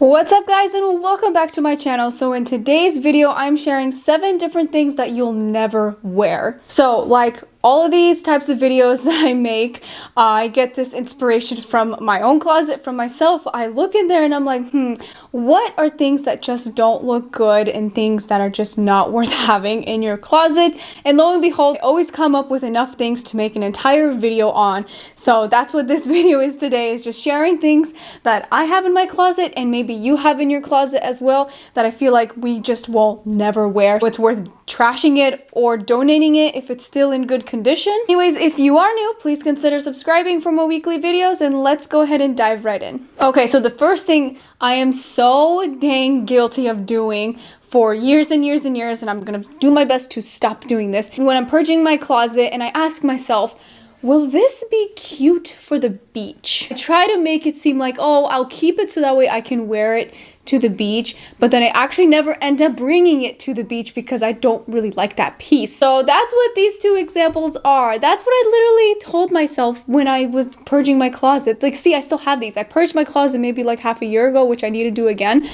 What's up guys, and welcome back to my channel. So in today's video I'm sharing 7 different things that you'll never wear. So like all of these types of videos that I make, I get this inspiration from my own closet, from myself. I look in there and I'm like, what are things that just don't look good and things that are just not worth having in your closet? And lo and behold, I always come up with enough things to make an entire video on. So that's what this video is today, is just sharing things that I have in my closet and maybe you have in your closet as well that I feel like we just will never wear. It's worth trashing it or donating it if it's still in good condition. Anyways, if you are new, please consider subscribing for more weekly videos, and let's go ahead and dive right in. Okay, so the first thing I am so dang guilty of doing for years and years and years, and I'm gonna do my best to stop doing this, when I'm purging my closet and I ask myself, will this be cute for the beach? I try to make it seem like, oh, I'll keep it so that way I can wear it to the beach, but then I actually never end up bringing it to the beach because I don't really like that piece. So that's what these 2 examples are. That's what I literally told myself when I was purging my closet. Like, see, I still have these. I purged my closet maybe like half a year ago, which I need to do again.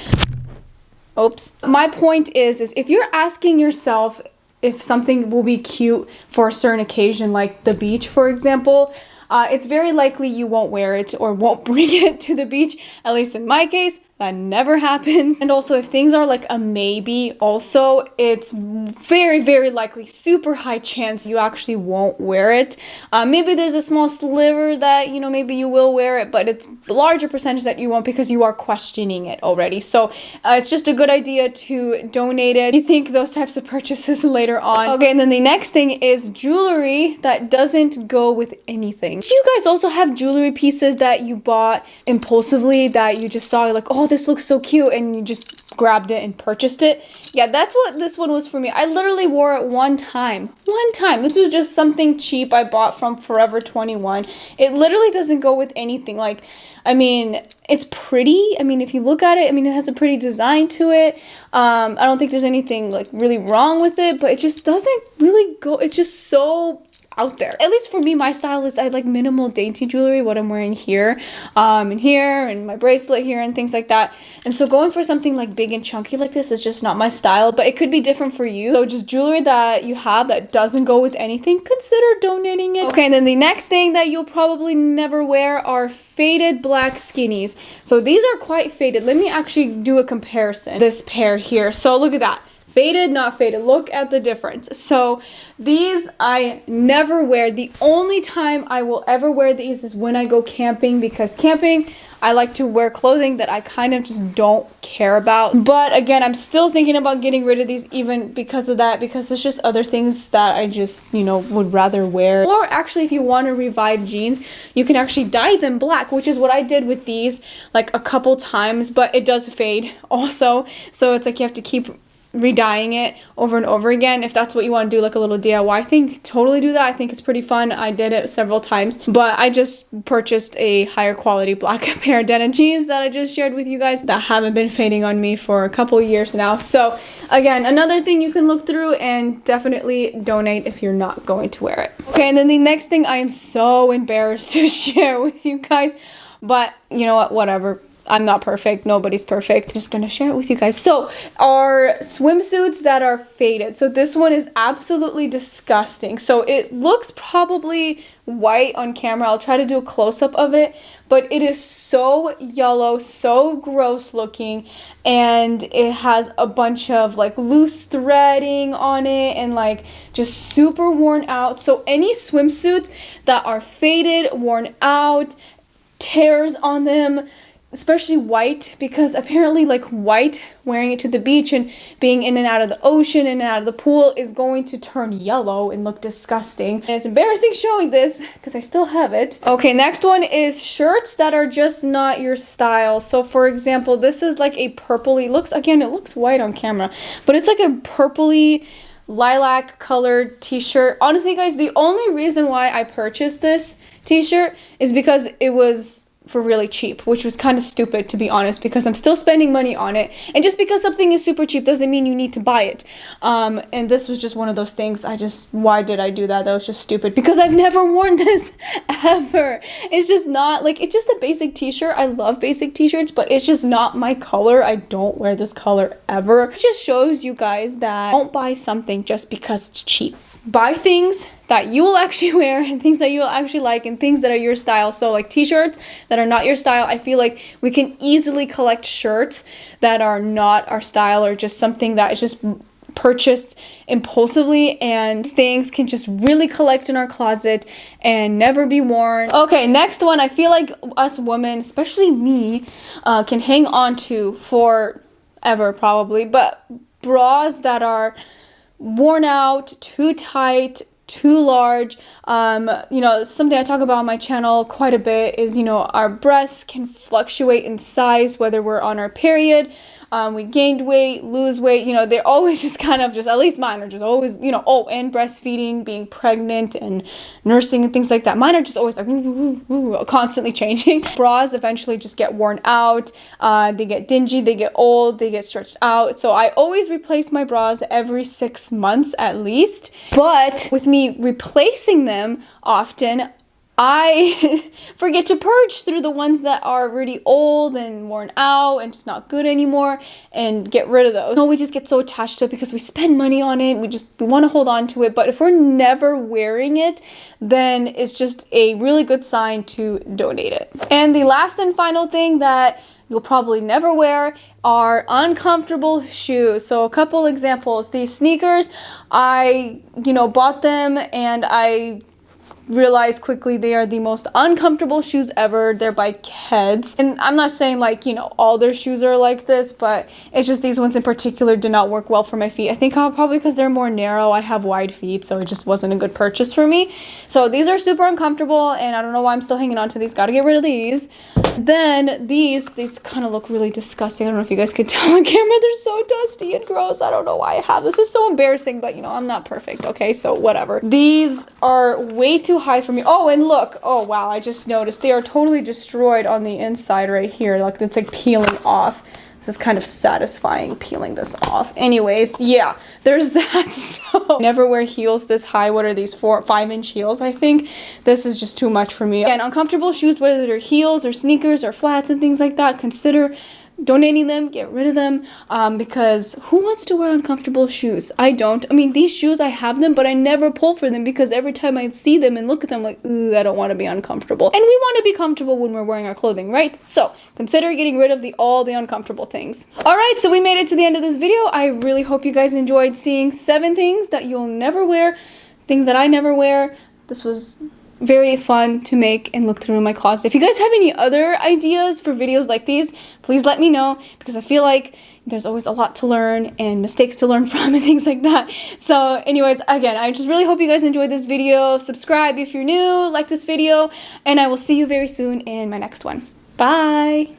Oops. My point is if you're asking yourself if something will be cute for a certain occasion, like the beach, for example, it's very likely you won't wear it or won't bring it to the beach. At least in my case, that never happens. And also, if things are like a maybe, also, it's very, very likely, super high chance you actually won't wear it. Maybe there's a small sliver that, you know, maybe you will wear it, but it's a larger percentage that you won't because you are questioning it already. So it's just a good idea to donate it. You think those types of purchases later on. Okay, and then the next thing is jewelry that doesn't go with anything. Do you guys also have jewelry pieces that you bought impulsively that you just saw, like, oh, this looks so cute, and you just grabbed it and purchased it? Yeah, that's what this one was for me. I literally wore it one time. This was just something cheap I bought from Forever 21. It literally doesn't go with anything. Like, I mean, it's pretty. I mean, if you look at it, I mean, it has a pretty design to it. I don't think there's anything like really wrong with it, but it just doesn't really go. It's just so out there. At least for me, my style is I like minimal dainty jewelry, what I'm wearing here, and here, and my bracelet here, and things like that. And so going for something like big and chunky like this is just not my style, but it could be different for you. So just jewelry that you have that doesn't go with anything, consider donating it. Okay, and then the next thing that you'll probably never wear are faded black skinnies. So these are quite faded. Let me actually do a comparison. This pair here. So look at that. Faded, not faded. Look at the difference. So these I never wear. The only time I will ever wear these is when I go camping, because camping, I like to wear clothing that I kind of just don't care about. But again, I'm still thinking about getting rid of these even because of that, because there's just other things that I just, you know, would rather wear. Or actually, if you want to revive jeans, you can actually dye them black, which is what I did with these like a couple times, but it does fade also. So it's like you have to keep redying it over and over again. If that's what you want to do, like a little DIY thing, totally do that. I think it's pretty fun. I did it several times, but I just purchased a higher quality black pair of denim jeans that I just shared with you guys that haven't been fading on me for a couple years now. So again, another thing you can look through, and definitely donate if you're not going to wear it. Okay, and then the next thing I am so embarrassed to share with you guys, but you know what, whatever. I'm not perfect. Nobody's perfect. I'm just gonna share it with you guys. So, are swimsuits that are faded. So this one is absolutely disgusting. So it looks probably white on camera. I'll try to do a close-up of it, but it is so yellow, so gross looking, and it has a bunch of like loose threading on it and like just super worn out. So any swimsuits that are faded, worn out, tears on them, especially white, because apparently like white, wearing it to the beach and being in and out of the ocean, in and out of the pool, is going to turn yellow and look disgusting. And it's embarrassing showing this because I still have it. Okay, next one is shirts that are just not your style. So for example, this is like a purpley, it looks white on camera, but it's like a purpley lilac colored t-shirt. Honestly guys, the only reason why I purchased this t-shirt is because it was for really cheap, which was kind of stupid, to be honest, because I'm still spending money on it. And just because something is super cheap doesn't mean you need to buy it. And this was just one of those things. Why did I do that? That was just stupid, because I've never worn this ever. It's just not, like, it's just a basic t-shirt. I love basic t-shirts, but it's just not my color. I don't wear this color ever. It just shows you guys that don't buy something just because it's cheap. Buy things that you will actually wear and things that you will actually like and things that are your style. So like t-shirts that are not your style, I feel like we can easily collect shirts that are not our style or just something that is just purchased impulsively, and things can just really collect in our closet and never be worn. Okay, next one, I feel like us women, especially me, can hang on to forever probably, but bras that are worn out, too tight, too large. You know, something I talk about on my channel quite a bit is, you know, our breasts can fluctuate in size whether we're on our period. We gained weight, lose weight, you know, they're always just kind of just, at least mine are just always, you know, oh, and breastfeeding, being pregnant and nursing and things like that. Mine are just always like constantly changing. Bras eventually just get worn out, they get dingy, they get old, they get stretched out. So I always replace my bras every 6 months at least. But with me replacing them often, I forget to purge through the ones that are really old and worn out and just not good anymore and get rid of those. No, we just get so attached to it because we spend money on it. We want to hold on to it. But if we're never wearing it, then it's just a really good sign to donate it. And the last and final thing that you'll probably never wear are uncomfortable shoes. So a couple examples. These sneakers, I, you know, bought them and I realized quickly they are the most uncomfortable shoes ever. They're by Keds. And I'm not saying like, you know, all their shoes are like this, but it's just these ones in particular did not work well for my feet. I think probably because they're more narrow. I have wide feet, so it just wasn't a good purchase for me. So these are super uncomfortable and I don't know why I'm still hanging on to these. Gotta get rid of these. Then these kind of look really disgusting. I don't know if you guys can tell on camera. They're so dusty and gross. I don't know why I have this. Is so embarrassing, but you know, I'm not perfect, okay? So whatever. These are way too high for me. Oh, and look. Oh, wow. I just noticed they are totally destroyed on the inside right here. Like it's like peeling off. This is kind of satisfying peeling this off. Anyways, yeah, there's that. So never wear heels this high. What are these, 5-inch heels? I think this is just too much for me. And uncomfortable shoes, whether they're heels or sneakers or flats and things like that, consider donating them, get rid of them, because who wants to wear uncomfortable shoes? I don't. I mean, these shoes, I have them, but I never pull for them because every time I see them and look at them, like, ooh, I don't want to be uncomfortable. And we want to be comfortable when we're wearing our clothing, right? So consider getting rid of all the uncomfortable things. All right, so we made it to the end of this video. I really hope you guys enjoyed seeing 7 things that you'll never wear, things that I never wear. This was very fun to make and look through in my closet. If you guys have any other ideas for videos like these, please let me know, because I feel like there's always a lot to learn and mistakes to learn from and things like that. So anyways, again, I just really hope you guys enjoyed this video. Subscribe if you're new, like this video, and I will see you very soon in my next one. Bye!